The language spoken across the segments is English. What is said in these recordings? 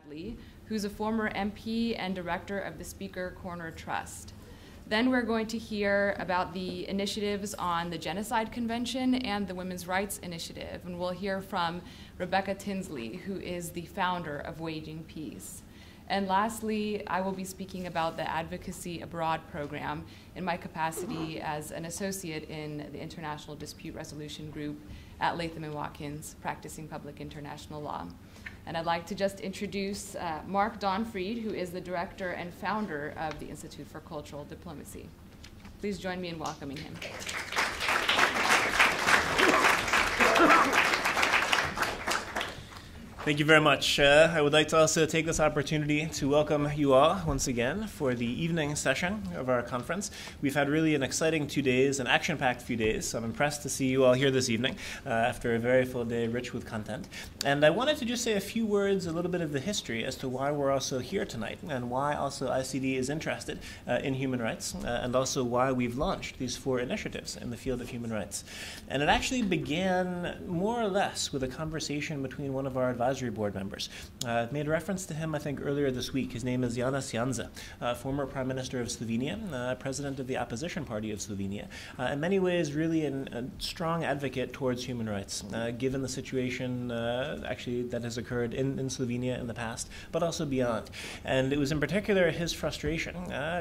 Bradley, who's a former MP and director of the Speaker Corner Trust. Then we're going to hear about the initiatives on the Genocide Convention and the Women's Rights Initiative, and we'll hear from Rebecca Tinsley, who is the founder of Waging Peace. And lastly, I will be speaking about the Advocacy Abroad program in my capacity as an associate in the International Dispute Resolution Group at Latham and Watkins, practicing public international law. And I'd like to just introduce Mark Donfried, who is the director and founder of the Institute for Cultural Diplomacy. Please join me in welcoming him. Thank you very much. I would like to also take this opportunity to welcome you all once again for the evening session of our conference. We've had really an exciting 2 days, an action-packed few days, so I'm impressed to see you all here this evening after a very full day rich with content. And I wanted to just say a few words, a little bit of the history as to why we're also here tonight and why also ICD is interested in human rights and also why we've launched these 4 initiatives in the field of human rights. And it actually began more or less with a conversation between one of our advisory board members. Made reference to him, I think, earlier this week. His name is Janez Janša, former Prime Minister of Slovenia, President of the Opposition Party of Slovenia. In many ways, really a strong advocate towards human rights, given the situation actually that has occurred in Slovenia in the past, but also beyond. And it was in particular his frustration,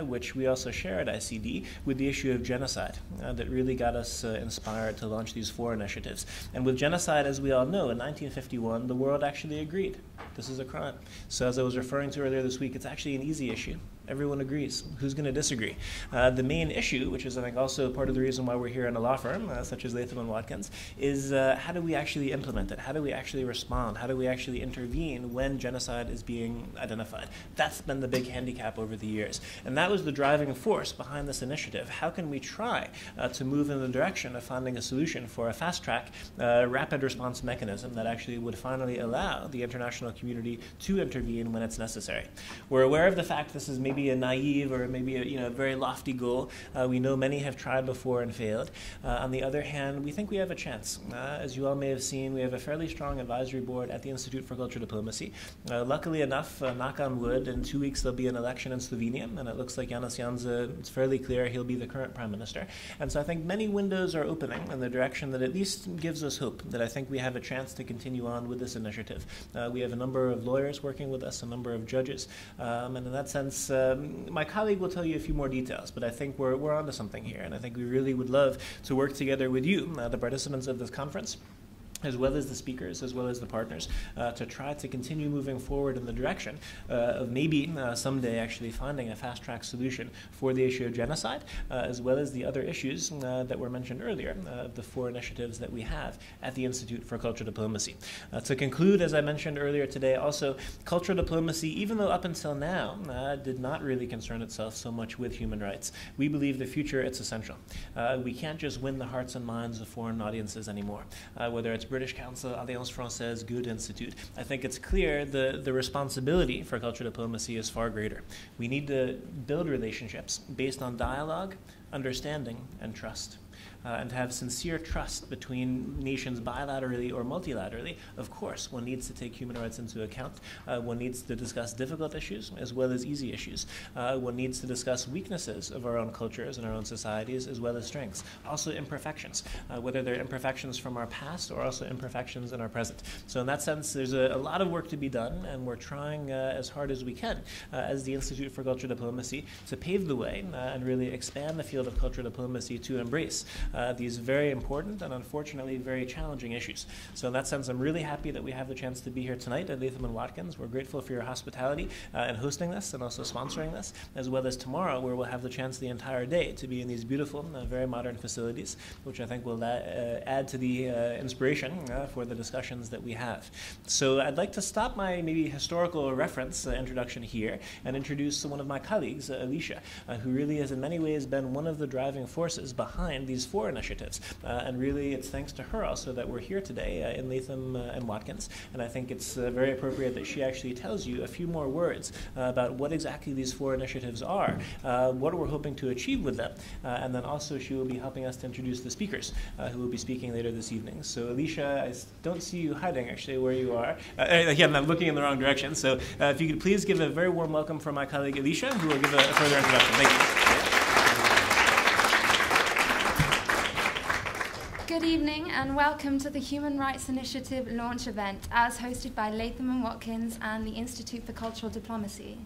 which we also share at ICD, with the issue of genocide that really got us inspired to launch these 4 initiatives. And with genocide, as we all know, in 1951, the world actually agreed. This is a crime. So as I was referring to earlier this week, it's actually an easy issue. Everyone agrees. Who's going to disagree? The main issue, which is I think also part of the reason why we're here in a law firm, such as Latham and Watkins, is how do we actually implement it? How do we actually respond? How do we actually intervene when genocide is being identified? That's been the big handicap over the years. And that was the driving force behind this initiative. How can we try to move in the direction of finding a solution for a fast-track, rapid response mechanism that actually would finally allow the international community to intervene when it's necessary? We're aware of the fact this is maybe a naive or maybe a very lofty goal. We know many have tried before and failed. On the other hand, we think we have a chance. As you all may have seen, we have a fairly strong advisory board at the Institute for Cultural Diplomacy. Luckily enough, knock on wood, in 2 weeks there'll be an election in Slovenia, and it looks like Janez Janša, it's fairly clear he'll be the current prime minister. And so I think many windows are opening in the direction that at least gives us hope that I think we have a chance to continue on with this initiative. We have a number of lawyers working with us, a number of judges, and in that sense, my colleague will tell you a few more details, but I think we're onto something here, and I think we really would love to work together with you, the participants of this conference, as well as the speakers, as well as the partners, to try to continue moving forward in the direction of maybe someday actually finding a fast-track solution for the issue of genocide, as well as the other issues that were mentioned earlier, the 4 initiatives that we have at the Institute for Cultural Diplomacy. To conclude, as I mentioned earlier today, also, cultural diplomacy, even though up until now did not really concern itself so much with human rights, we believe the future it's essential. We can't just win the hearts and minds of foreign audiences anymore, whether it's British Council, Alliance Française, Goethe Institute. I think it's clear the responsibility for cultural diplomacy is far greater. We need to build relationships based on dialogue, understanding, and trust. And to have sincere trust between nations bilaterally or multilaterally. Of course, one needs to take human rights into account. One needs to discuss difficult issues as well as easy issues. One needs to discuss weaknesses of our own cultures and our own societies as well as strengths. Also imperfections, whether they're imperfections from our past or also imperfections in our present. So in that sense, there's a lot of work to be done, and we're trying as hard as we can as the Institute for Cultural Diplomacy to pave the way and really expand the field of cultural diplomacy to embrace these very important and unfortunately very challenging issues. So in that sense, I'm really happy that we have the chance to be here tonight at Latham and Watkins. We're grateful for your hospitality in hosting this and also sponsoring this, as well as tomorrow where we'll have the chance the entire day to be in these beautiful, very modern facilities, which I think will add to the inspiration for the discussions that we have. So I'd like to stop my maybe historical reference introduction here and introduce one of my colleagues, Alicia, who really has in many ways been one of the driving forces behind these 4 4 initiatives. And really, it's thanks to her also that we're here today in Latham and Watkins. And I think it's very appropriate that she actually tells you a few more words about what exactly these 4 initiatives are, what we're hoping to achieve with them, and then also she will be helping us to introduce the speakers who will be speaking later this evening. So Alicia, I don't see you hiding actually where you are. Again, I'm looking in the wrong direction. So if you could please give a very warm welcome for my colleague Alicia, who will give a further introduction. Thank you. Good evening and welcome to the Human Rights Initiative launch event as hosted by Latham and Watkins and the Institute for Cultural Diplomacy.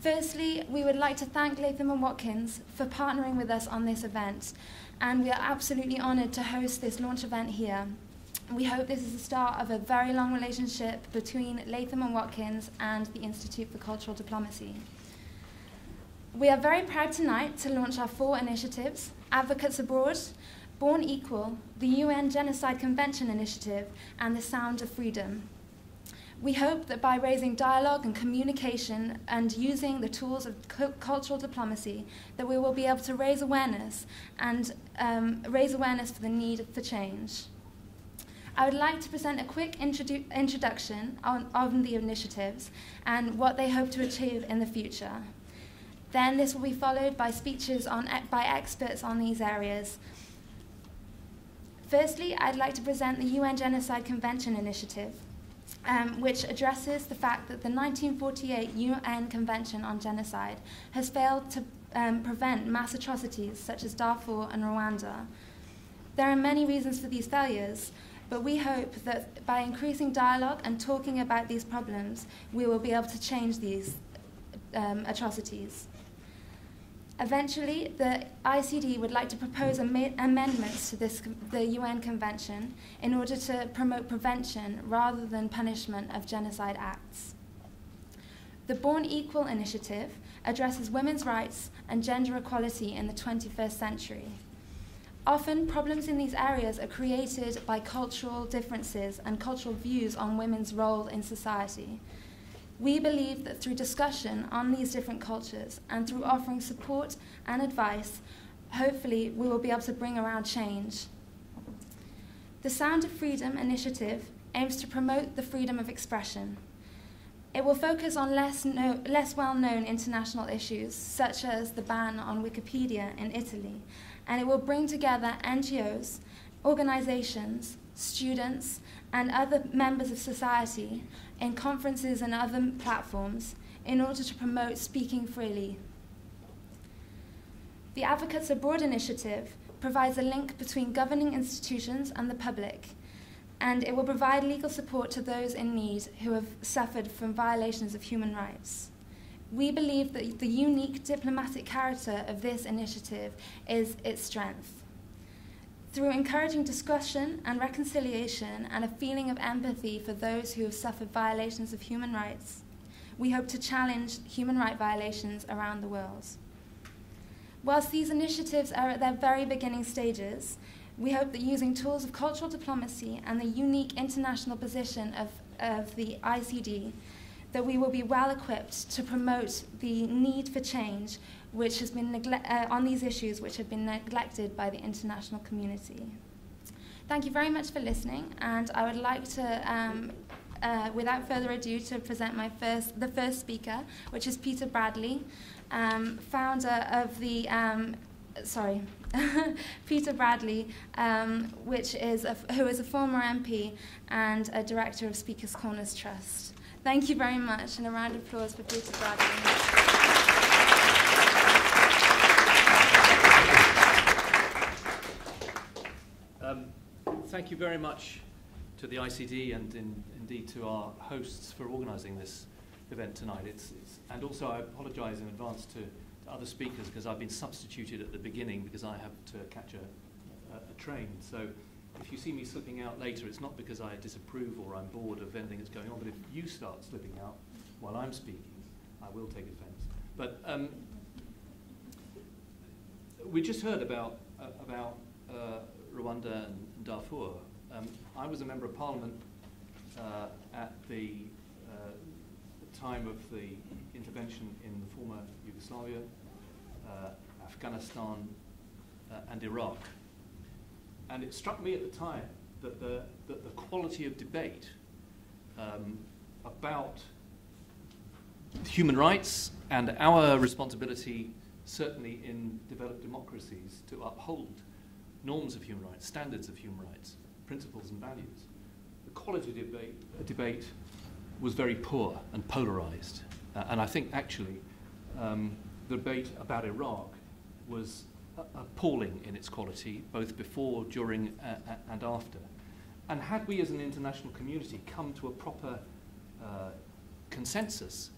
Firstly, we would like to thank Latham and Watkins for partnering with us on this event, and we are absolutely honoured to host this launch event here. We hope this is the start of a very long relationship between Latham and Watkins and the Institute for Cultural Diplomacy. We are very proud tonight to launch our 4 initiatives: Advocates Abroad, Born Equal, the UN Genocide Convention Initiative, and the Sound of Freedom. We hope that by raising dialogue and communication and using the tools of cultural diplomacy, that we will be able to raise awareness and raise awareness for the need for change. I would like to present a quick introduction on the initiatives and what they hope to achieve in the future. Then this will be followed by speeches by experts on these areas. Firstly, I'd like to present the UN Genocide Convention Initiative, which addresses the fact that the 1948 UN Convention on Genocide has failed to prevent mass atrocities such as Darfur and Rwanda. There are many reasons for these failures, but we hope that by increasing dialogue and talking about these problems, we will be able to change these atrocities. Eventually, the ICD would like to propose amendments to the UN Convention in order to promote prevention rather than punishment of genocide acts. The Born Equal initiative addresses women's rights and gender equality in the 21st century. Often, problems in these areas are created by cultural differences and cultural views on women's role in society. We believe that through discussion on these different cultures and through offering support and advice, hopefully we will be able to bring around change. The Sound of Freedom initiative aims to promote the freedom of expression. It will focus on less well-known international issues, such as the ban on Wikipedia in Italy, and it will bring together NGOs, organizations, students, and other members of society in conferences and other platforms in order to promote speaking freely. The Advocates Abroad initiative provides a link between governing institutions and the public, and it will provide legal support to those in need who have suffered from violations of human rights. We believe that the unique diplomatic character of this initiative is its strength. Through encouraging discussion and reconciliation and a feeling of empathy for those who have suffered violations of human rights, we hope to challenge human rights violations around the world. Whilst these initiatives are at their very beginning stages, we hope that using tools of cultural diplomacy and the unique international position of the ICD, that we will be well equipped to promote the need for change which has been on these issues which have been neglected by the international community. Thank you very much for listening, and I would like to, without further ado, to present the first speaker, which is Peter Bradley, founder of the, Peter Bradley, who is a former MP and a director of Speakers Corners Trust. Thank you very much, and a round of applause for Peter Bradley. Thank you very much to the ICD and indeed to our hosts for organising this event tonight. And also I apologise in advance to other speakers because I've been substituted at the beginning because I have to catch a train. So if you see me slipping out later, it's not because I disapprove or I'm bored of anything that's going on, but if you start slipping out while I'm speaking, I will take offence. But we just heard about Rwanda and Darfur. I was a member of Parliament at the time of the intervention in the former Yugoslavia, Afghanistan, and Iraq. And it struck me at the time that the quality of debate about human rights and our responsibility, certainly in developed democracies, to uphold norms of human rights, standards of human rights, principles and values. The quality of debate was very poor and polarized. And I think actually the debate about Iraq was appalling in its quality, both before, during, and after. And had we as an international community come to a proper consensus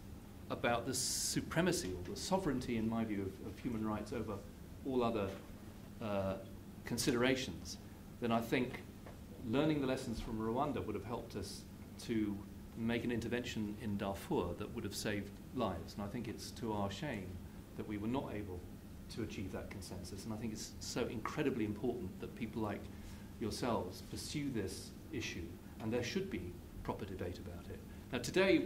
about the supremacy or the sovereignty, in my view, of human rights over all other considerations, then I think learning the lessons from Rwanda would have helped us to make an intervention in Darfur that would have saved lives. And I think it's to our shame that we were not able to achieve that consensus. And I think it's so incredibly important that people like yourselves pursue this issue, and there should be proper debate about it. Now today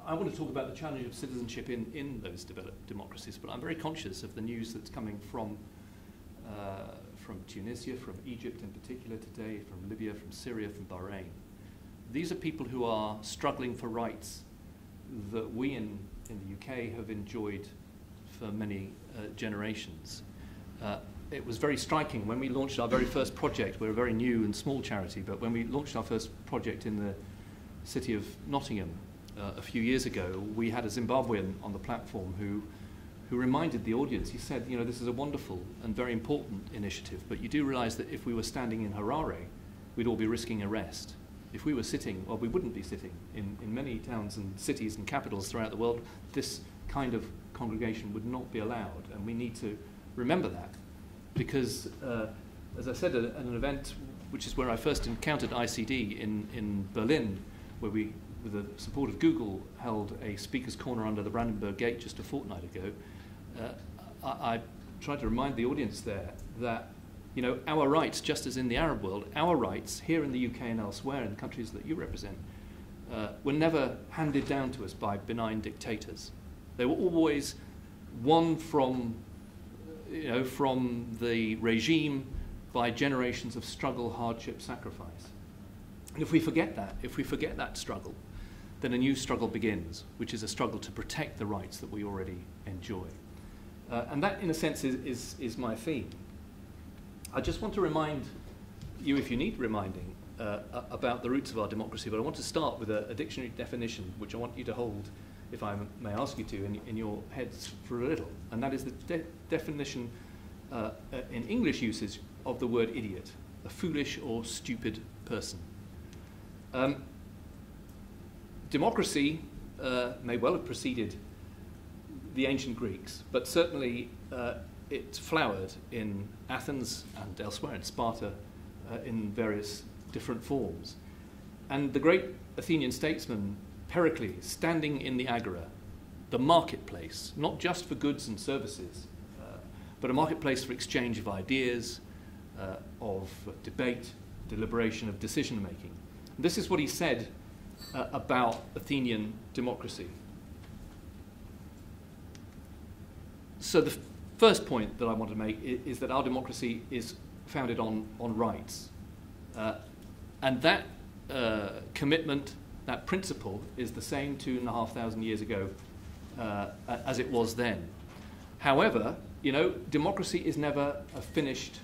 I want to talk about the challenge of citizenship in those developed democracies, but I'm very conscious of the news that's coming from Tunisia, from Egypt in particular today, from Libya, from Syria, from Bahrain. These are people who are struggling for rights that we in the UK have enjoyed for many generations. It was very striking when we launched our very first project. We're a very new and small charity, but when we launched our first project in the city of Nottingham a few years ago, we had a Zimbabwean on the platform who reminded the audience. He said, you know, this is a wonderful and very important initiative, but you do realize that if we were standing in Harare, we'd all be risking arrest. If we were sitting, well, we wouldn't be sitting. In many towns and cities and capitals throughout the world, this kind of congregation would not be allowed, and we need to remember that. Because, as I said, at an event which is where I first encountered ICD in Berlin, where we, with the support of Google, held a speaker's corner under the Brandenburg Gate just a fortnight ago, I tried to remind the audience there that, you know, our rights, just as in the Arab world, our rights here in the UK and elsewhere in the countries that you represent, were never handed down to us by benign dictators. They were always won from, you know, from the regime by generations of struggle, hardship, sacrifice. And if we forget that struggle, then a new struggle begins, which is a struggle to protect the rights that we already enjoy. And that, in a sense, is my theme. I just want to remind you, if you need reminding, about the roots of our democracy, but I want to start with a dictionary definition, which I want you to hold, if I may ask you to, in your heads for a little. And that is the definition in English usage of the word idiot, a foolish or stupid person. Democracy may well have preceded the ancient Greeks, but certainly it flowered in Athens and elsewhere, in Sparta, in various different forms. And the great Athenian statesman Pericles, standing in the agora, the marketplace, not just for goods and services, but a marketplace for exchange of ideas, of debate, deliberation, of decision-making. This is what he said about Athenian democracy. So the first point that I want to make is that our democracy is founded on rights. And that commitment, that principle, is the same 2,500 years ago as it was then. However, you know, democracy is never a finished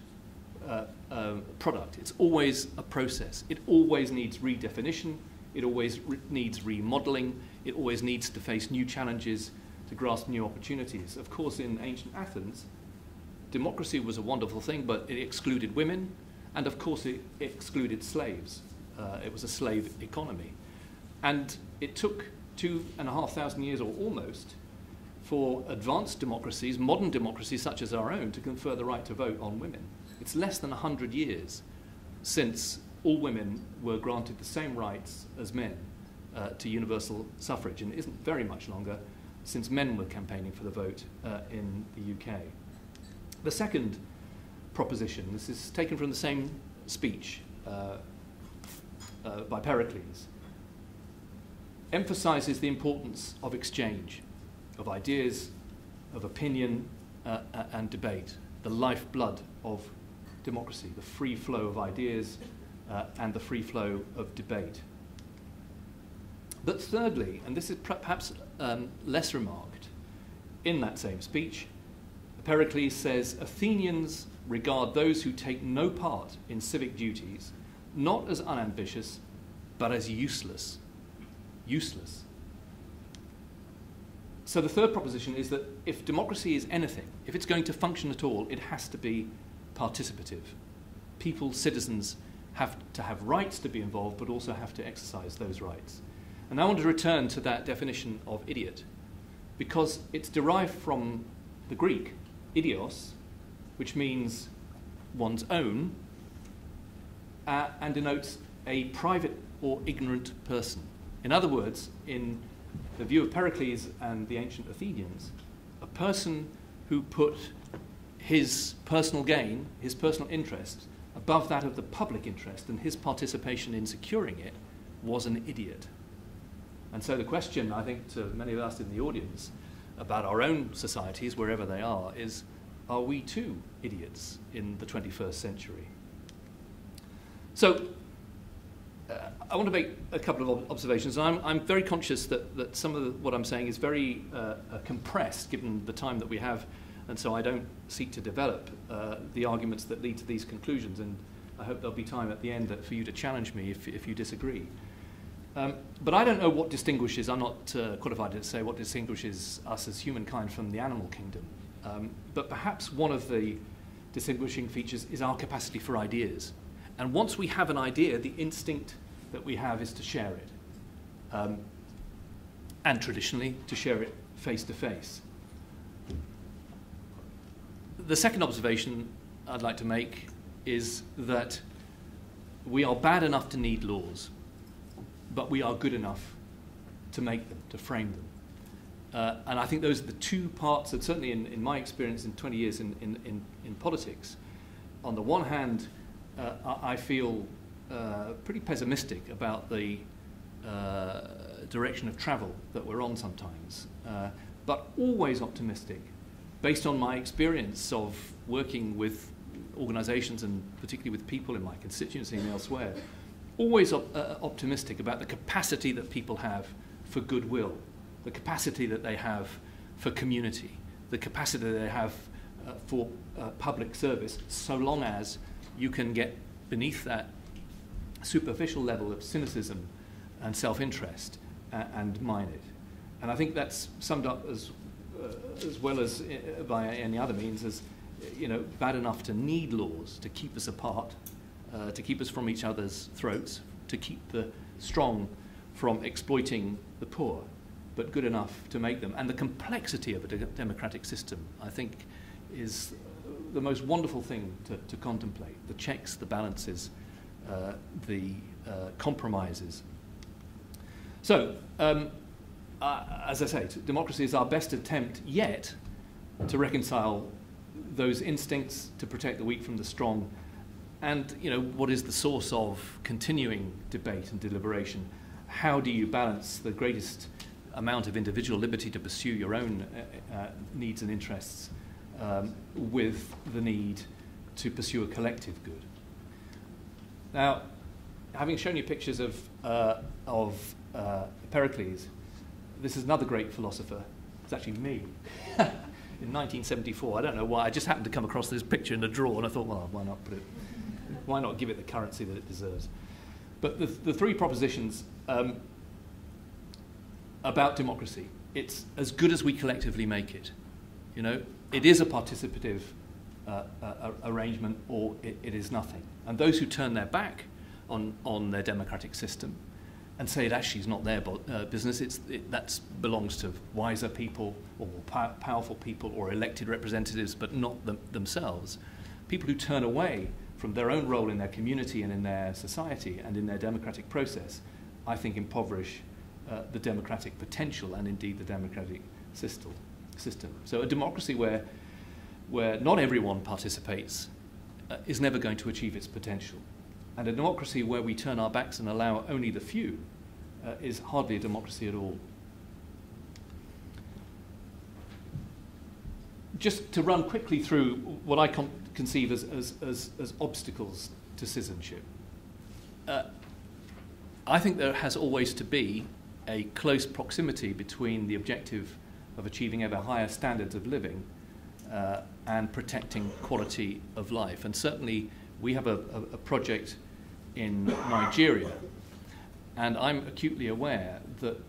product. It's always a process. It always needs redefinition. It always needs remodeling. It always needs to face new challenges, to grasp new opportunities. Of course, in ancient Athens, democracy was a wonderful thing, but it excluded women, and of course it excluded slaves. It was a slave economy. And it took 2,500 years, or almost, for advanced democracies, modern democracies such as our own, to confer the right to vote on women. It's less than 100 years since all women were granted the same rights as men to universal suffrage, and it isn't very much longer since men were campaigning for the vote in the UK. The second proposition, this is taken from the same speech by Pericles, emphasizes the importance of exchange, of ideas, of opinion, and debate. the lifeblood of democracy, the free flow of ideas and the free flow of debate. But thirdly, and this is perhaps less remarked, in that same speech, Pericles says, Athenians regard those who take no part in civic duties not as unambitious, but as useless. Useless. So the third proposition is that if democracy is anything, if it's going to function at all, it has to be participative. People, citizens, have to have rights to be involved, but also have to exercise those rights. And I want to return to that definition of idiot, because it's derived from the Greek, idios, which means one's own, and denotes a private or ignorant person. In other words, in the view of Pericles and the ancient Athenians, a person who put his personal gain, his personal interest, above that of the public interest, and his participation in securing it, was an idiot. And so the question, I think, to many of us in the audience about our own societies, wherever they are we too idiots in the 21st century? So I want to make a couple of observations. I'm very conscious that some of what I'm saying is very compressed given the time that we have, and so I don't seek to develop the arguments that lead to these conclusions, and I hope there'll be time at the end for you to challenge me if you disagree. But I don't know what distinguishes, I'm not qualified to say what distinguishes us as humankind from the animal kingdom, but perhaps one of the distinguishing features is our capacity for ideas. And once we have an idea, the instinct that we have is to share it. And traditionally, to share it face to face. The second observation I'd like to make is that we are bad enough to need laws, but we are good enough to make them, to frame them. And I think those are the two parts that certainly in my experience in 20 years in politics, on the one hand, I feel pretty pessimistic about the direction of travel that we're on sometimes, but always optimistic based on my experience of working with organizations and particularly with people in my constituency and elsewhere, always optimistic about the capacity that people have for goodwill, the capacity that they have for community, the capacity that they have for public service, so long as you can get beneath that superficial level of cynicism and self-interest and mine it. And I think that's summed up as well as by any other means as, bad enough to need laws to keep us apart, to keep us from each other's throats, to keep the strong from exploiting the poor, but good enough to make them. And the complexity of a democratic system, I think, is the most wonderful thing to contemplate. The checks, the balances, the compromises. So, as I say, democracy is our best attempt yet to reconcile those instincts to protect the weak from the strong, and what is the source of continuing debate and deliberation? How do you balance the greatest amount of individual liberty to pursue your own needs and interests with the need to pursue a collective good? Now, having shown you pictures of Pericles, this is another great philosopher. It's actually me. In 1974, I don't know why, I just happened to come across this picture in a drawer, and I thought, well, why not give it the currency that it deserves? But the three propositions about democracy, it's as good as we collectively make it. It is a participative arrangement, or it is nothing. And those who turn their back on their democratic system and say it actually is not their business, that belongs to wiser people or more powerful people or elected representatives, but not themselves. People who turn away from their own role in their community and in their society and in their democratic process, I think impoverish the democratic potential and indeed the democratic system. So a democracy where not everyone participates is never going to achieve its potential. And a democracy where we turn our backs and allow only the few is hardly a democracy at all. just to run quickly through what I conceive as obstacles to citizenship. I think there has always to be a close proximity between the objective of achieving ever higher standards of living and protecting quality of life. And certainly we have a project in Nigeria, and I'm acutely aware that,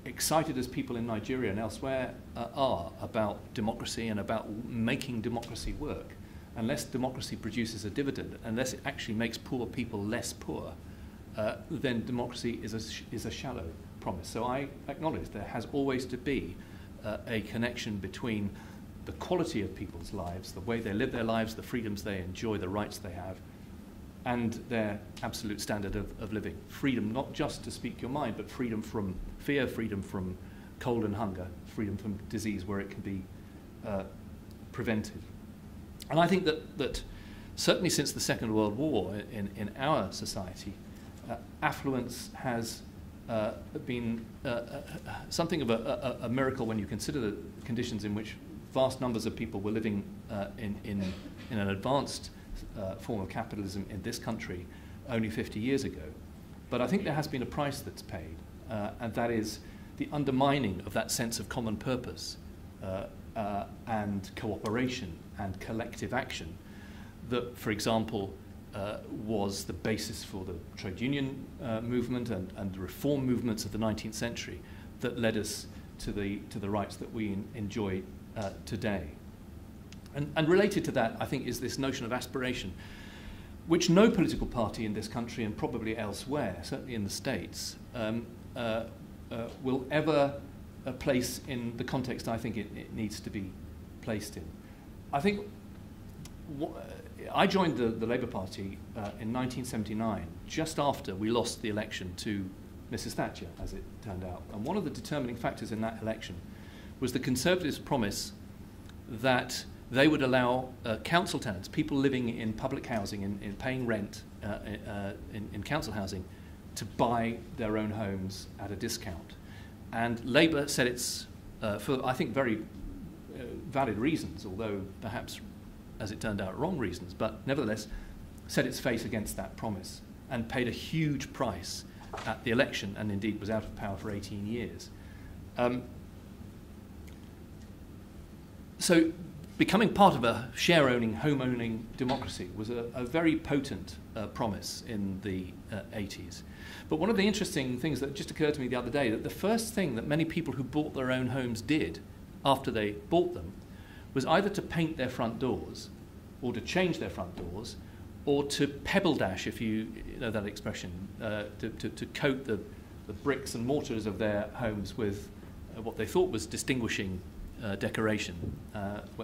excited as people in Nigeria and elsewhere are about democracy and about making democracy work, unless democracy produces a dividend, unless it actually makes poor people less poor, then democracy is a shallow promise. So I acknowledge there has always to be a connection between the quality of people's lives, the way they live their lives, the freedoms they enjoy, the rights they have, and their absolute standard of living. Freedom not just to speak your mind, but freedom from fear, freedom from cold and hunger, freedom from disease where it can be prevented. And I think that certainly since the Second World War in our society, affluence has been something of a miracle when you consider the conditions in which vast numbers of people were living in an advanced form of capitalism in this country only 50 years ago. But I think there has been a price that's paid, and that is the undermining of that sense of common purpose and cooperation and collective action that, for example, was the basis for the trade union movement and the reform movements of the 19th century that led us to the rights that we enjoy today. And related to that, I think, is this notion of aspiration, which no political party in this country and probably elsewhere, certainly in the States, will ever place in the context I think it needs to be placed in. I think I joined the Labour Party in 1979, just after we lost the election to Mrs. Thatcher, as it turned out. And one of the determining factors in that election was the Conservatives' promise that they would allow council tenants, people living in public housing, in paying rent in council housing, to buy their own homes at a discount. And Labour said it's, for I think very valid reasons, although perhaps, as it turned out, wrong reasons, but nevertheless set its face against that promise and paid a huge price at the election, and indeed was out of power for 18 years. So becoming part of a share-owning, home-owning democracy was a very potent promise in the 80s. But one of the interesting things that just occurred to me the other day, that the first thing that many people who bought their own homes did after they bought them was either to paint their front doors, or to change their front doors, or to pebble dash, if you know that expression, to coat the bricks and mortars of their homes with what they thought was distinguishing decoration.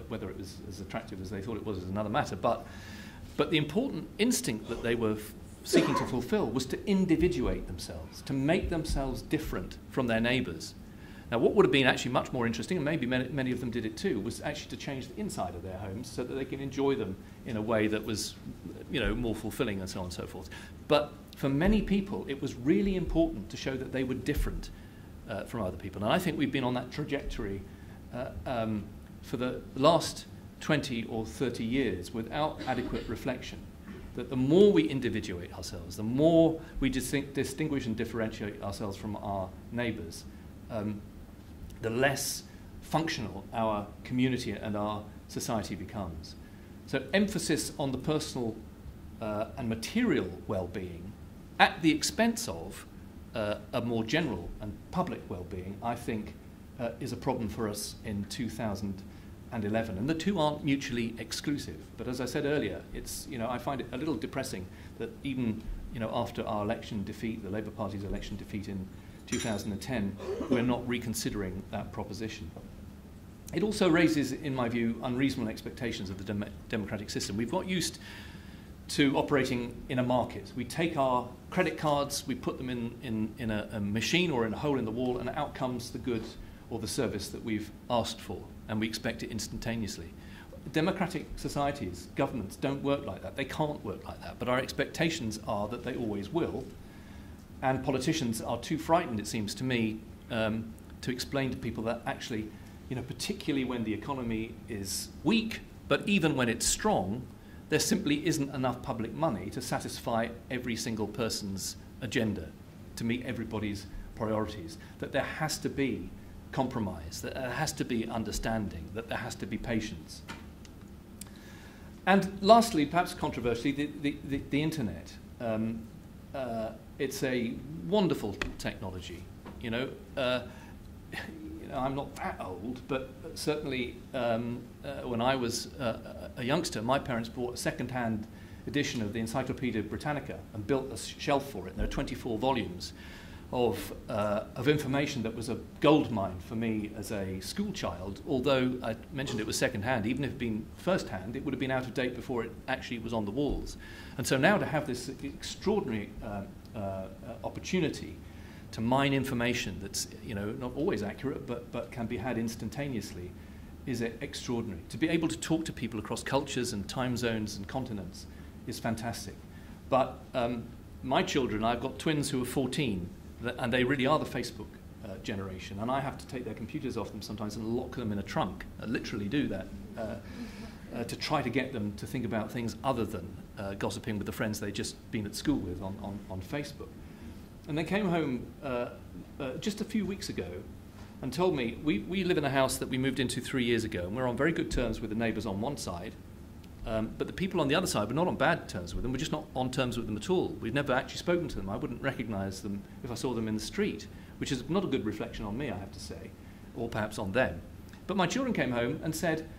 Whether it was as attractive as they thought it was is another matter. But the important instinct that they were seeking to fulfill was to individuate themselves, to make themselves different from their neighbours. Now, what would have been actually much more interesting, and maybe many of them did it too, was actually to change the inside of their homes so that they can enjoy them in a way that was, more fulfilling and so on and so forth. But for many people, it was really important to show that they were different from other people. And I think we've been on that trajectory for the last 20 or 30 years without adequate reflection, that the more we individuate ourselves, the more we distinguish and differentiate ourselves from our neighbours, the less functional our community and our society becomes. So emphasis on the personal and material well-being at the expense of a more general and public well-being, I think, is a problem for us in 2011. And the two aren't mutually exclusive. But as I said earlier, it's, I find it a little depressing that even, after our election defeat, the Labour Party's election defeat in 2010, we're not reconsidering that proposition. It also raises, in my view, unreasonable expectations of the democratic system. We've got used to operating in a market. We take our credit cards, we put them in a machine or in a hole in the wall, and out comes the good or the service that we've asked for, and we expect it instantaneously. Democratic societies, governments, don't work like that. They can't work like that, but our expectations are that they always will. And politicians are too frightened, it seems to me, to explain to people that actually particularly when the economy is weak, but even when it's strong, there simply isn't enough public money to satisfy every single person's agenda, to meet everybody's priorities, that there has to be compromise, that there has to be understanding, that there has to be patience. And lastly, perhaps controversially, the internet. It's a wonderful technology. I'm not that old, but certainly when I was a youngster, my parents bought a second-hand edition of the Encyclopedia Britannica and built a shelf for it. And there are 24 volumes of information that was a goldmine for me as a school child. Although I mentioned it was second-hand, even if it had been first-hand, it would have been out of date before it actually was on the walls. And so now to have this extraordinary opportunity to mine information that's not always accurate, but can be had instantaneously, is extraordinary. To be able to talk to people across cultures and time zones and continents is fantastic. But my children, I've got twins who are 14, and they really are the Facebook generation, and I have to take their computers off them sometimes and lock them in a trunk. I literally do that to try to get them to think about things other than gossiping with the friends they'd just been at school with on Facebook. And they came home just a few weeks ago and told me, we live in a house that we moved into 3 years ago, and we're on very good terms with the neighbours on one side, but the people on the other side, we're not on bad terms with them, we're just not on terms with them at all. We've never actually spoken to them. I wouldn't recognise them if I saw them in the street, which is not a good reflection on me, I have to say, or perhaps on them. But my children came home and said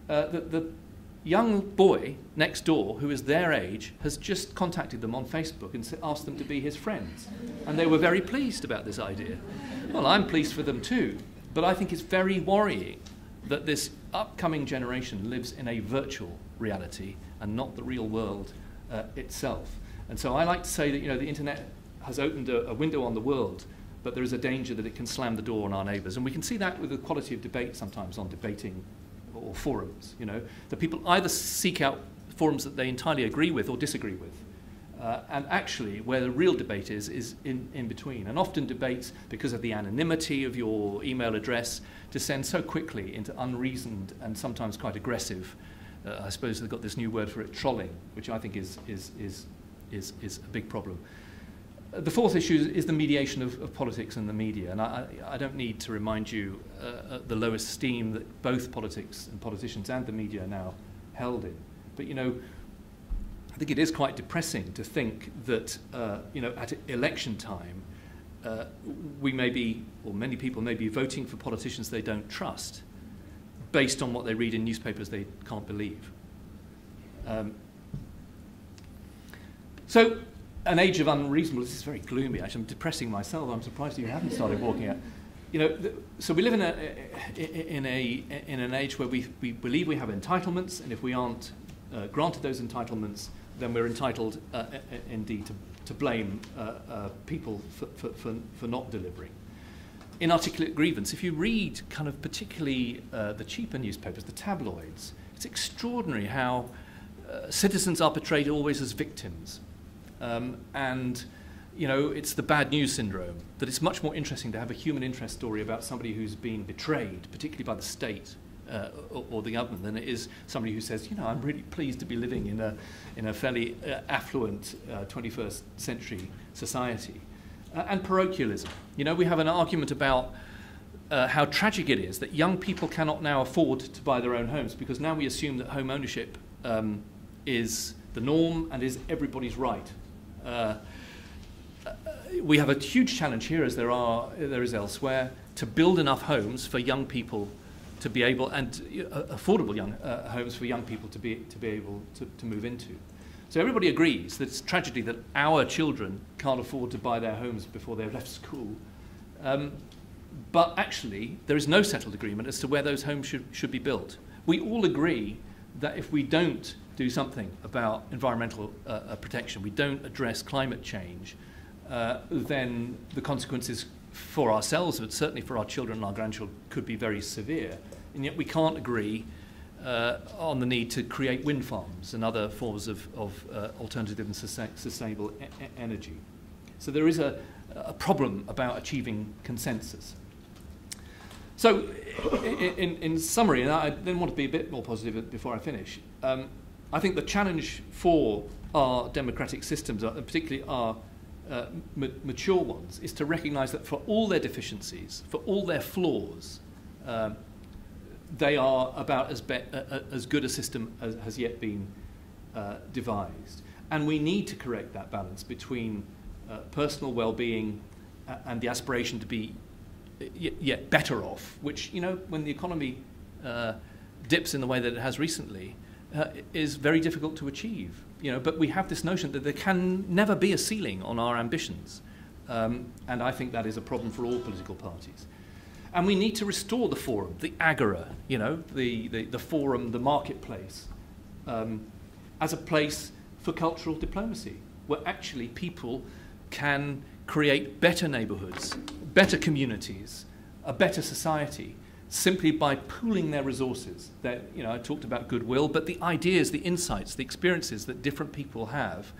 that the young boy next door, who is their age, has just contacted them on Facebook and asked them to be his friends. And they were very pleased about this idea. Well, I'm pleased for them too, but I think it's very worrying that this upcoming generation lives in a virtual reality and not the real world itself. And so I like to say that the internet has opened a window on the world, but there is a danger that it can slam the door on our neighbours. And we can see that with the quality of debate sometimes on debating or forums, that people either seek out forums that they entirely agree with or disagree with. And actually, where the real debate is in between. And often debates, because of the anonymity of your email address, descend so quickly into unreasoned and sometimes quite aggressive, I suppose they've got this new word for it, trolling, which I think is a big problem. The fourth issue is the mediation of politics and the media. And I don't need to remind you the low esteem that both politics and politicians and the media are now held in. But, I think it is quite depressing to think that, at election time, we may be, or many people may be voting for politicians they don't trust based on what they read in newspapers they can't believe. So, an age of unreasonableness. This is very gloomy, actually. I'm depressing myself. I'm surprised you haven't started walking out. So we live in an age where we believe we have entitlements, and if we aren't granted those entitlements, then we're entitled, indeed, to blame people for not delivering. Inarticulate grievance. If you read kind of particularly the cheaper newspapers, the tabloids, it's extraordinary how citizens are portrayed always as victims. It's the bad news syndrome, that it's much more interesting to have a human interest story about somebody who's been betrayed, particularly by the state or the government, than it is somebody who says, I'm really pleased to be living in a fairly affluent 21st century society. And parochialism. We have an argument about how tragic it is that young people cannot now afford to buy their own homes, because now we assume that home ownership is the norm and is everybody's right. We have a huge challenge here, as there is elsewhere, to build enough homes for young people to be able, and affordable young homes for young people to be able to move into. So everybody agrees that it's a tragedy that our children can't afford to buy their homes before they've left school. But actually, there is no settled agreement as to where those homes should be built. We all agree that if we don't do something about environmental protection, we don't address climate change, then the consequences for ourselves, but certainly for our children and our grandchildren, could be very severe. And yet we can't agree on the need to create wind farms and other forms of alternative and sustainable energy. So there is a problem about achieving consensus. So, in summary, and I then want to be a bit more positive before I finish, I think the challenge for our democratic systems, particularly our mature ones, is to recognise that for all their deficiencies, for all their flaws, they are about as good a system as has yet been devised. And we need to correct that balance between personal well-being and the aspiration to be yet better off, which, when the economy dips in the way that it has recently, is very difficult to achieve. But we have this notion that there can never be a ceiling on our ambitions. And I think that is a problem for all political parties. And we need to restore the forum, the agora, the forum, the marketplace, as a place for cultural diplomacy, where actually people can create better neighbourhoods, better communities, a better society, simply by pooling their resources. I talked about goodwill, but the ideas, the insights, the experiences that different people have,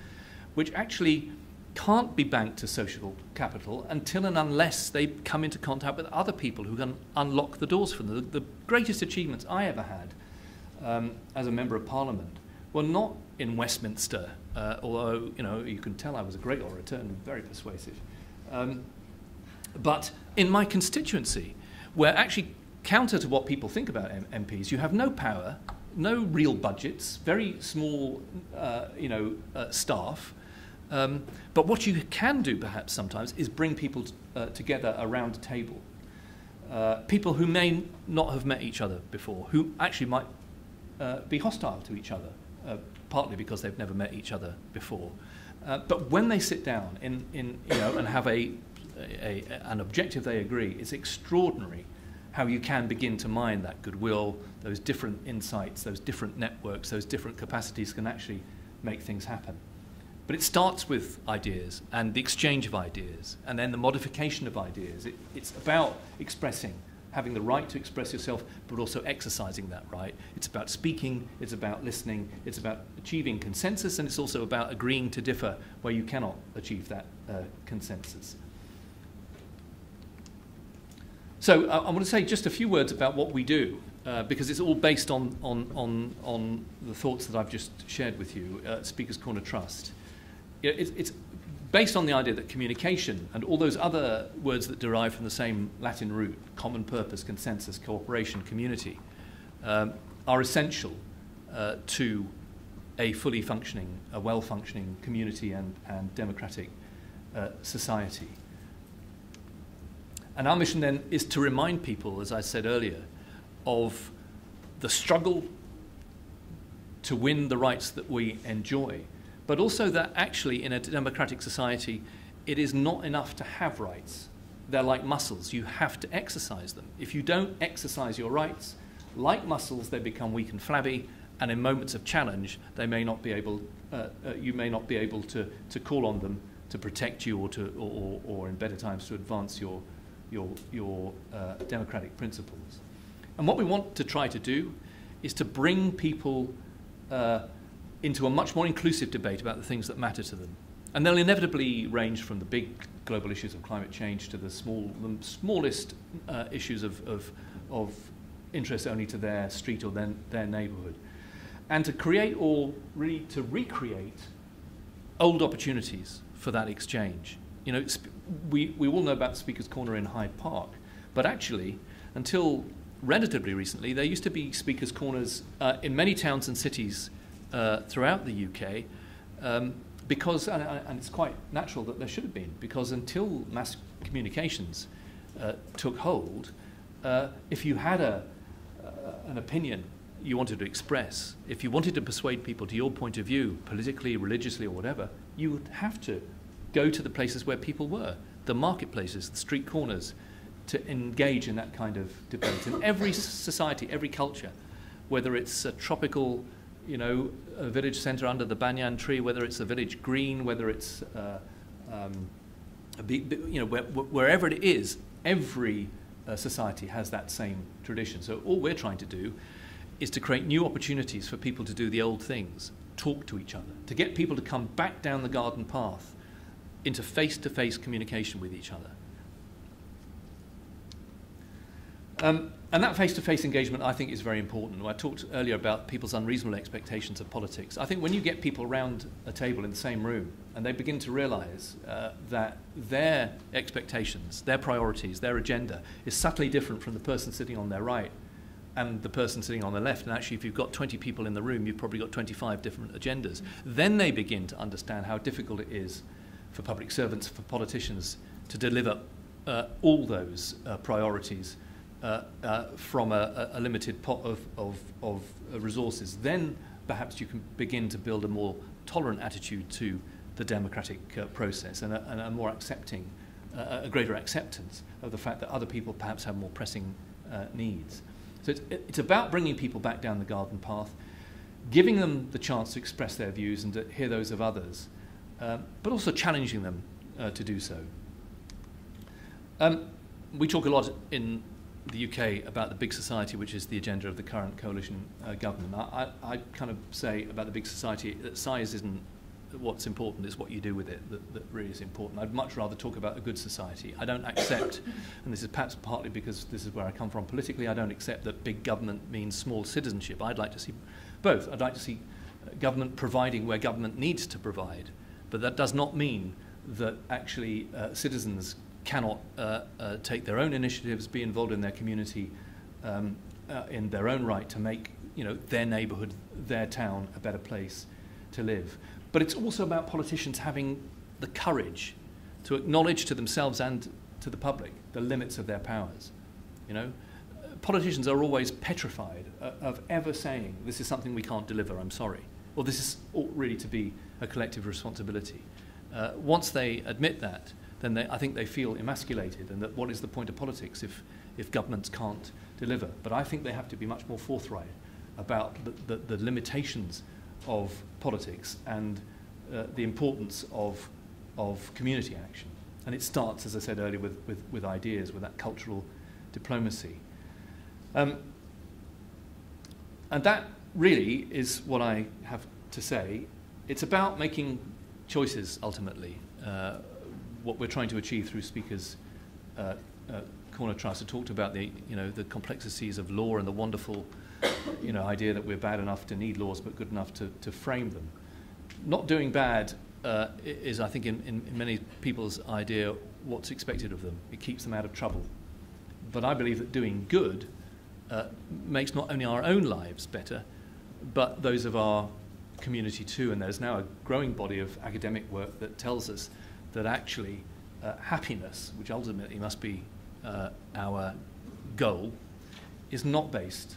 which actually can't be banked to social capital until and unless they come into contact with other people who can unlock the doors for them. The greatest achievements I ever had as a Member of Parliament were not in Westminster, although you can tell I was a great orator and very persuasive, but in my constituency, where actually, counter to what people think about MPs, you have no power, no real budgets, very small staff. But what you can do perhaps sometimes is bring people together around a table. People who may not have met each other before, who actually might be hostile to each other, partly because they've never met each other before. But when they sit down and have an objective they agree, it's extraordinary how you can begin to mine that goodwill, those different insights, those different networks, those different capacities can actually make things happen. But it starts with ideas and the exchange of ideas and then the modification of ideas. It's about expressing, having the right to express yourself, but also exercising that right. It's about speaking, it's about listening, it's about achieving consensus, and it's also about agreeing to differ where you cannot achieve that consensus. So I want to say just a few words about what we do, because it's all based on the thoughts that I've just shared with you, Speaker's Corner Trust. It's based on the idea that communication and all those other words that derive from the same Latin root, common purpose, consensus, cooperation, community, are essential to a fully functioning, a well-functioning community and democratic society. And our mission then is to remind people, as I said earlier, of the struggle to win the rights that we enjoy, but also that actually in a democratic society, it is not enough to have rights. They're like muscles. You have to exercise them. If you don't exercise your rights, like muscles, they become weak and flabby, and in moments of challenge, they may not be able, you may not be able to call on them to protect you or in better times to advance your democratic principles. And what we want to try to do is to bring people into a much more inclusive debate about the things that matter to them. And they'll inevitably range from the big global issues of climate change to the smallest issues of interest only to their street or their neighbourhood. And to create or really to recreate old opportunities for that exchange. You know, we all know about Speaker's Corner in Hyde Park, but actually, until relatively recently, there used to be Speaker's Corners in many towns and cities throughout the UK, because, and it's quite natural that there should have been, because until mass communications took hold, if you had an opinion you wanted to express, if you wanted to persuade people to your point of view, politically, religiously, or whatever, you would have to go to the places where people were, the marketplaces, the street corners, to engage in that kind of debate. In every society, every culture, whether it's a tropical, you know, a village centre under the banyan tree, whether it's a village green, whether it's, you know, wherever it is, every society has that same tradition. So all we're trying to do is to create new opportunities for people to do the old things, talk to each other, to get people to come back down the garden path into face-to-face communication with each other. And that face-to-face engagement, I think, is very important. I talked earlier about people's unreasonable expectations of politics. I think when you get people around a table in the same room and they begin to realise that their expectations, their priorities, their agenda is subtly different from the person sitting on their right and the person sitting on the left, and actually if you've got 20 people in the room, you've probably got 25 different agendas, then they begin to understand how difficult it is for public servants, for politicians, to deliver all those priorities from a limited pot of resources. Then perhaps you can begin to build a more tolerant attitude to the democratic process and a more accepting, a greater acceptance of the fact that other people perhaps have more pressing needs. So it's about bringing people back down the garden path, giving them the chance to express their views and to hear those of others, but also challenging them to do so. We talk a lot in the UK about the big society, which is the agenda of the current coalition government. I kind of say about the big society that size isn't what's important, it's what you do with it that really is important. I'd much rather talk about a good society. I don't accept, and this is perhaps partly because this is where I come from politically, I don't accept that big government means small citizenship. I'd like to see both. I'd like to see government providing where government needs to provide, but that does not mean that actually citizens cannot take their own initiatives, be involved in their community in their own right to make their neighbourhood, their town a better place to live. But it's also about politicians having the courage to acknowledge to themselves and to the public the limits of their powers. Politicians are always petrified of ever saying, this is something we can't deliver, I'm sorry. Or this is ought really to be a collective responsibility. Once they admit that, then I think they feel emasculated, and that what is the point of politics if governments can't deliver? But I think they have to be much more forthright about the limitations of politics and the importance of community action. And it starts, as I said earlier, with ideas, with that cultural diplomacy. And that really is what I have to say. It's about making choices, ultimately. What we're trying to achieve through Speaker's Corner Trust. I talked about the complexities of law and the wonderful idea that we're bad enough to need laws but good enough to frame them. Not doing bad is, I think, in many people's idea what's expected of them. It keeps them out of trouble. But I believe that doing good makes not only our own lives better, but those of our community too. And there's now a growing body of academic work that tells us that actually happiness, which ultimately must be our goal, is not based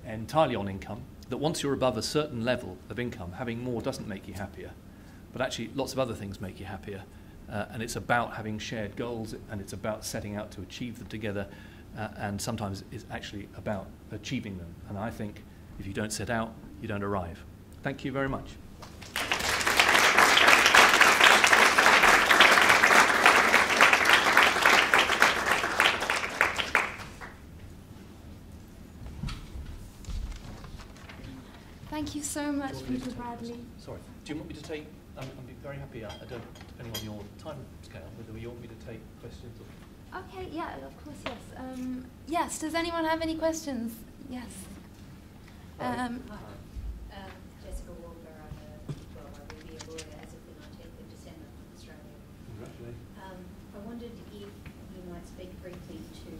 entirely on income, that once you're above a certain level of income, having more doesn't make you happier, but actually lots of other things make you happier. And it's about having shared goals, and it's about setting out to achieve them together, and sometimes it's actually about achieving them. And I think if you don't set out, you don't arrive. Thank you very much. Thank you so much, Peter Bradley. Sorry. Do you want me to take? I'd be very happy. I don't, depending on your time scale, whether you want me to take questions. Or Okay. Yeah. Of course. Yes. Yes. Does anyone have any questions? Yes. Jessica Walker. I will be a lawyer as of the 19th of December from Australia. Congratulations. I wondered if you might speak briefly to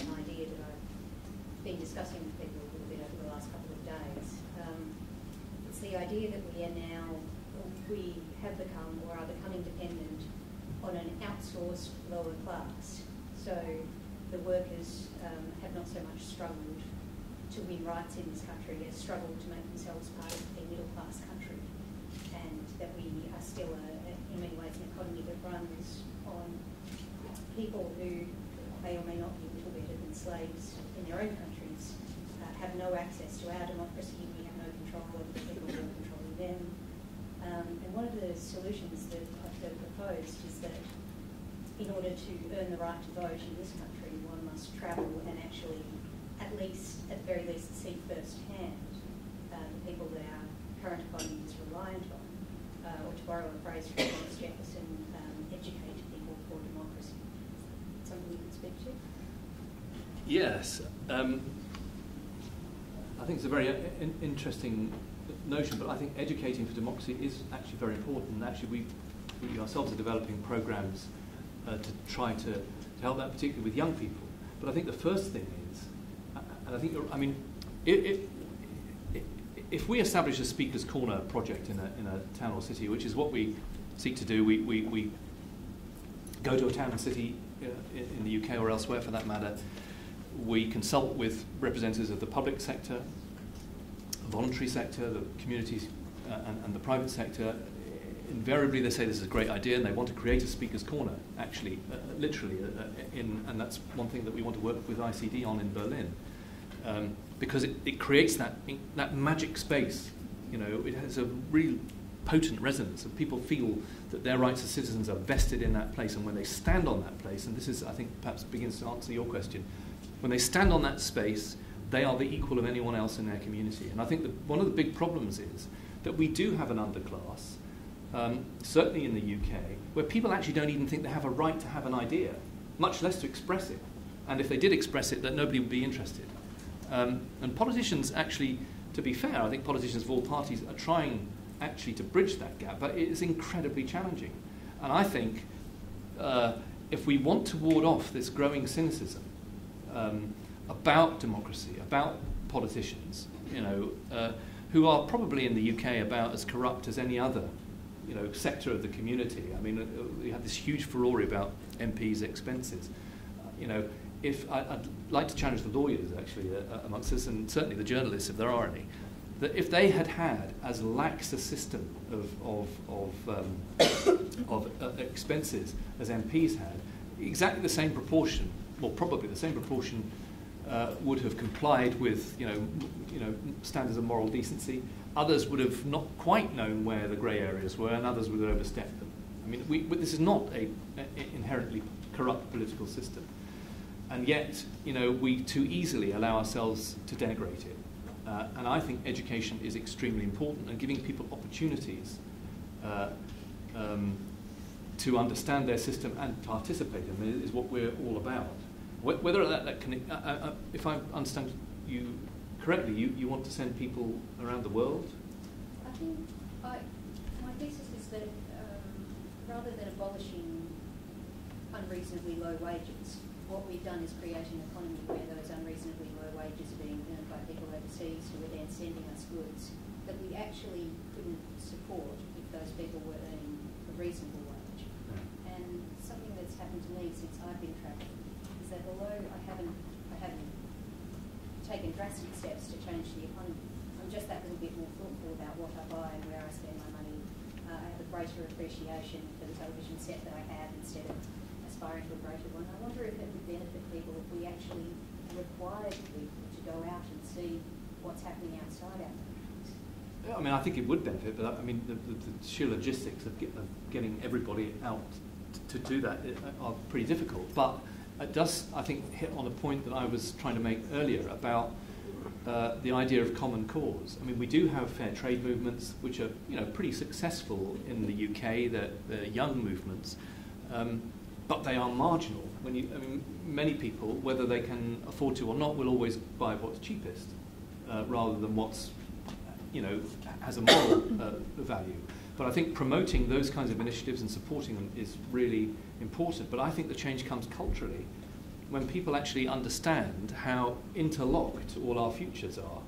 an idea that I've been discussing with people a little bit over the last couple of days. It's the idea that we have become or are becoming dependent on an outsourced lower class. So the workers have not so much struggled to win rights in this country as struggled to make themselves part of a middle class country, and that we are still in many ways an economy that runs on people who may or may not be a little better than slaves in their own countries, have no access to our democracy. We have no control over the people who are controlling them. And one of the solutions that I've heard proposed is that in order to earn the right to vote in this country, one must travel and actually, at the very least, see firsthand the people that our current economy is reliant on, or to borrow a phrase from Thomas Jefferson, educate people for democracy. Something you could speak to? Yes. I think it's a very interesting notion, but I think educating for democracy is actually very important. And actually, we ourselves are developing programs to try to help that, particularly with young people. But I think the first thing is, and I think, I mean, if we establish a Speaker's Corner project in a town or city, which is what we seek to do, we go to a town and city in the UK or elsewhere for that matter. We consult with representatives of the public sector, voluntary sector, the communities, and the private sector. Invariably, they say this is a great idea, and they want to create a Speaker's Corner, actually, literally, and that's one thing that we want to work with ICD on in Berlin, because it creates that magic space. You know, it has a really potent resonance, and people feel that their rights as citizens are vested in that place, and when they stand on that place, and this is, I think, perhaps begins to answer your question, when they stand on that space, they are the equal of anyone else in their community. And I think that one of the big problems is that we do have an underclass, certainly in the UK, where people actually don't even think they have a right to have an idea, much less to express it. And if they did express it, that nobody would be interested. And politicians actually, to be fair, I think politicians of all parties are trying actually to bridge that gap, but it is incredibly challenging. And I think if we want to ward off this growing cynicism about democracy, about politicians, you know, who are probably in the UK about as corrupt as any other, you know, sector of the community. I mean, we had this huge furore about MPs' expenses. You know, I'd like to challenge the lawyers actually amongst us, and certainly the journalists, if there are any, that if they had as lax a system of expenses as MPs had, exactly the same proportion, well, probably the same proportion, would have complied with, you know, standards of moral decency. Others would have not quite known where the grey areas were, and others would have overstepped them. I mean, this is not an inherently corrupt political system, and yet, you know, we too easily allow ourselves to denigrate it. And I think education is extremely important, and giving people opportunities to understand their system and participate in it is what we're all about. Whether that can, if I understand you correctly, you want to send people around the world? I think my thesis is that rather than abolishing unreasonably low wages, what we've done is create an economy where those unreasonably low wages are being earned by people overseas who are then sending us goods that we actually couldn't support if those people were earning a reasonable wage. Yeah. And something that's happened to me since I've been travelling is that although I haven't taken drastic steps to change the economy, I'm just that little bit more thoughtful about what I buy and where I spend my money. I have a greater appreciation for the television set that I have instead of aspiring to a greater one. I wonder if it would benefit people if we actually required people to go out and see what's happening outside our countries. Yeah, I mean, I think it would benefit, but I mean, the sheer logistics of getting everybody out to do that are pretty difficult. But it does, I think, hit on a point that I was trying to make earlier about the idea of common cause. I mean, we do have fair trade movements which are, you know, pretty successful in the UK. They're young movements. But they are marginal. I mean, many people, whether they can afford to or not, will always buy what's cheapest, rather than what's, you know, has a moral value. But I think promoting those kinds of initiatives and supporting them is really important. But I think the change comes culturally, when people actually understand how interlocked all our futures are,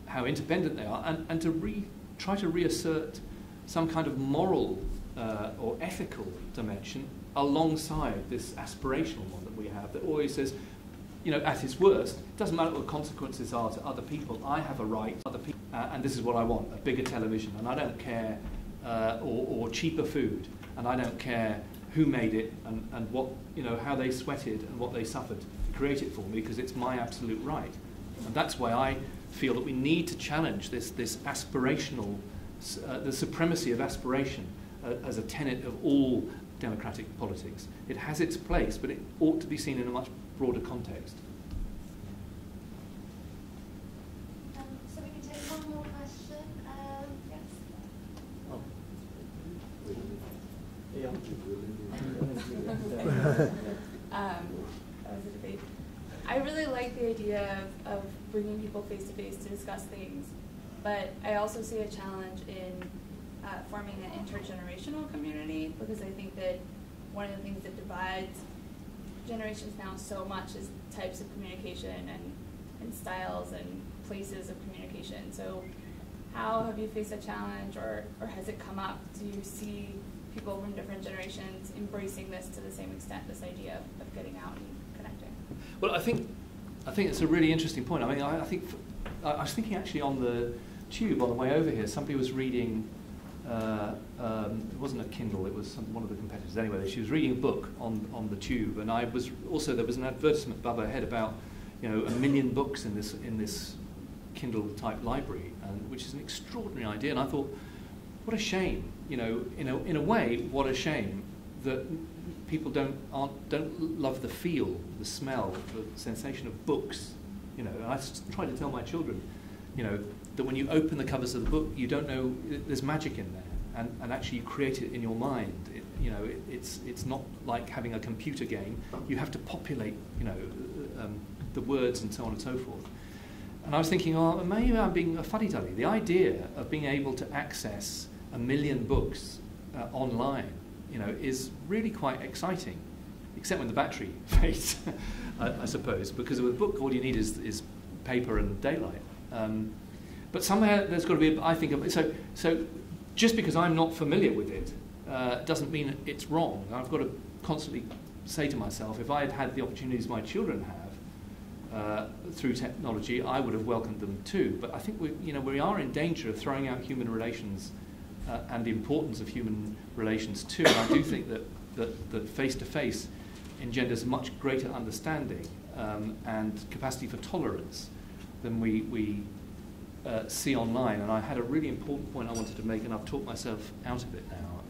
how interdependent they are, and to try to reassert some kind of moral or ethical dimension alongside this aspirational one that we have that always says, you know, at its worst, it doesn't matter what the consequences are to other people, I have a right to other people, and this is what I want, a bigger television, and I don't care, or cheaper food, and I don't care who made it and what, you know, how they sweated and what they suffered to create it for me, because it's my absolute right. And that's why I feel that we need to challenge this aspirational, the supremacy of aspiration as a tenet of all democratic politics. It has its place, but it ought to be seen in a much broader context. So we can take one more question. Yes. That was a debate. I really like the idea of bringing people face to face to discuss things, but I also see a challenge in forming an intergenerational community, because I think that one of the things that divides generations now so much is types of communication and styles and places of communication. So how have you faced a challenge, or has it come up? Do you see people from different generations embracing this to the same extent, this idea of getting out and connecting? Well, I think it's a really interesting point. I mean, I was thinking actually on the tube on the way over here, somebody was reading, it wasn't a Kindle, it was one of the competitors. Anyway, she was reading a book on the tube, and there was an advertisement above her head about, 1 million books in this Kindle type library, which is an extraordinary idea. And I thought, what a shame, in a way, what a shame that people don't love the feel, the smell, the sensation of books. And I try to tell my children, that when you open the covers of the book, you don't know, there's magic in there, and actually you create it in your mind. It's not like having a computer game. You have to populate, the words and so on and so forth. And I was thinking, maybe I'm being a fuddy-duddy. The idea of being able to access 1 million books online, is really quite exciting, except when the battery fades, I suppose, because with a book, all you need is paper and daylight. But somehow there's got to be, I think, so just because I'm not familiar with it doesn't mean it's wrong. I've got to constantly say to myself, if I had had the opportunities my children have through technology, I would have welcomed them too. But I think we are in danger of throwing out human relations and the importance of human relations too. And I do think that face-to-face engenders much greater understanding and capacity for tolerance than we see online. And I had a really important point I wanted to make, and I've talked myself out of it now.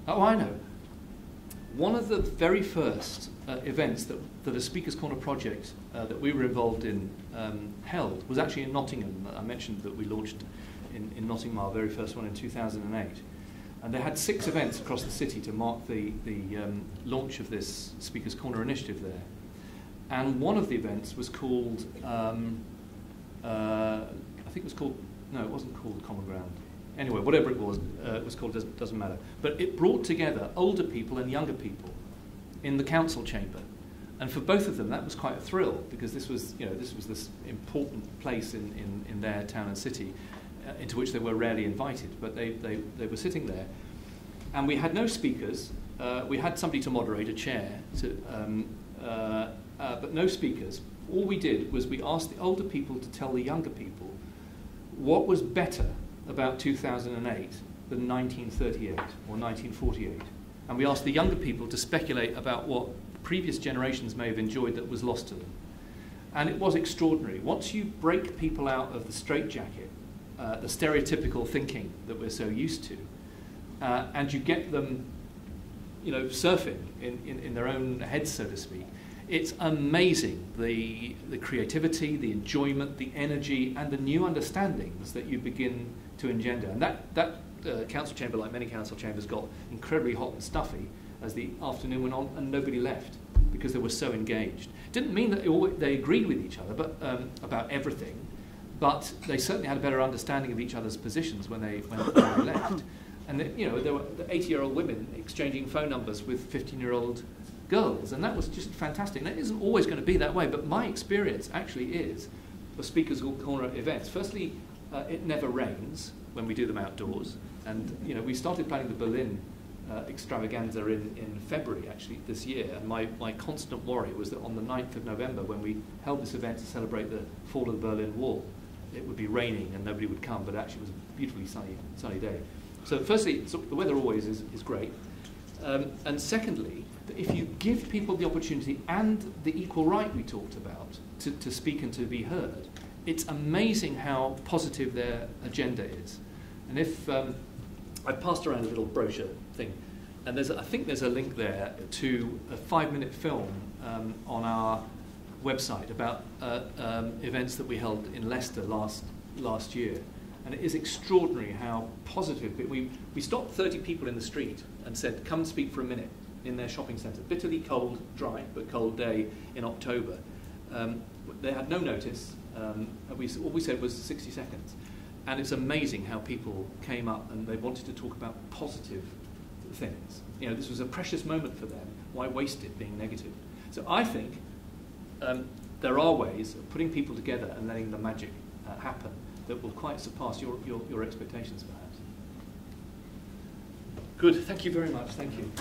I know. One of the very first events that a Speaker's Corner project that we were involved in held was actually in Nottingham. I mentioned that we launched in Nottingham, our very first one in 2008. And they had 6 events across the city to mark the launch of this Speaker's Corner initiative there. And one of the events was called, I think it was called, no, it wasn't called Common Ground. Anyway, whatever it was called, doesn't matter. But it brought together older people and younger people in the council chamber. And for both of them, that was quite a thrill, because this was this important place in their town and city, into which they were rarely invited, but they were sitting there. And we had no speakers. We had somebody to moderate, a chair, but no speakers. All we did was we asked the older people to tell the younger people what was better about 2008 than 1938 or 1948. And we asked the younger people to speculate about what previous generations may have enjoyed that was lost to them. And it was extraordinary. Once you break people out of the straitjacket, the stereotypical thinking that we're so used to, and you get them, surfing in their own heads, so to speak, it's amazing the creativity, the enjoyment, the energy, and the new understandings that you begin to engender. And that council chamber, like many council chambers, got incredibly hot and stuffy as the afternoon went on, and nobody left because they were so engaged. Didn't mean that they agreed with each other, but about everything. But they certainly had a better understanding of each other's positions when they left. And there were 80-year-old women exchanging phone numbers with 15-year-old girls, and that was just fantastic. And it isn't always going to be that way, but my experience actually is for Speaker's Corner events. Firstly, it never rains when we do them outdoors, and we started planning the Berlin extravaganza in February actually this year, and my constant worry was that on the 9th of November, when we held this event to celebrate the fall of the Berlin Wall, it would be raining and nobody would come, but actually it was a beautifully sunny day. So firstly, the weather always is great. And secondly, if you give people the opportunity and the equal right we talked about to speak and to be heard, it's amazing how positive their agenda is. And if I passed around a little brochure thing, and I think there's a link there to a 5-minute film on our website about events that we held in Leicester last year. And it is extraordinary how positive. We stopped 30 people in the street and said, come speak for a minute. in their shopping centre. Bitterly cold, dry, but cold day in October. They had no notice. All we said was 60 seconds. And it's amazing how people came up and they wanted to talk about positive things. You know, this was a precious moment for them. Why waste it being negative? So I think there are ways of putting people together and letting the magic happen that will quite surpass your expectations, perhaps. Good. Thank you very much. Thank you.